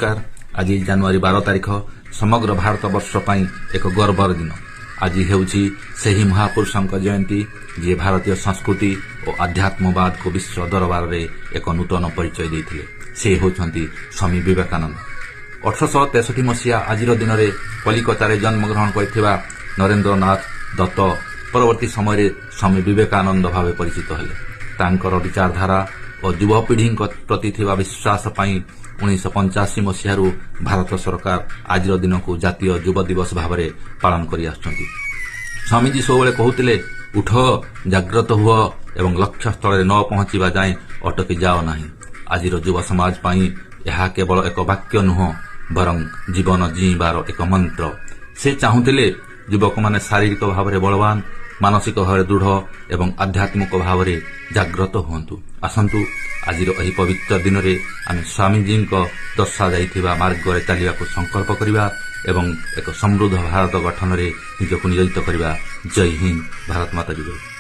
नमस्कार। आज जनवरी 12 तारिख समग्र भारतवर्ष एक गर्वर दिन। आज हेउछि सेही महापुरुषଙ୍କ जयंती जे भारतीय संस्कृति और आध्यात्मवाद को विश्व दरबार रे एक नूतन परिचय देथिले। से होछंती स्वामी विवेकानंद। 1863 मसीहा आज दिन में कलिकतार जन्मग्रहण करथिबा नरेंद्रनाथ दत्त परवर्ती समय स्वामी विवेकानंद भाव परिचित हेले। तांकर विचारधारा और युवपीढ़ी प्रति थिबा विश्वास पई 1985 मसीह भारत सरकार आज दिन को जातीय युव दिवस भाव में पालन कर आछंती। स्वामीजी सब कहते उठ जाग्रत हुआ एवं लक्ष्य स्थल न पहुंचा जाए अटकी जाओ नहीं। आज युव समाज पई यह केवल एक वाक्य नुह बरं जीवन जीवार एक मंत्र। से चाहूले युवक माने शारीरिक भाव में बलवान, मानसिक भाव दृढ़ एवं आध्यात्मिक भाव में जाग्रत हुंतु। आसंतु आज पवित्र दिन में आम स्वामीजी दर्शा जाइथिबा मार्ग में चलने को संकल्प करवा एवं एक समृद्ध भारत गठन में निजक नियोजित करवा। जय हिंद। भारत माता की जय।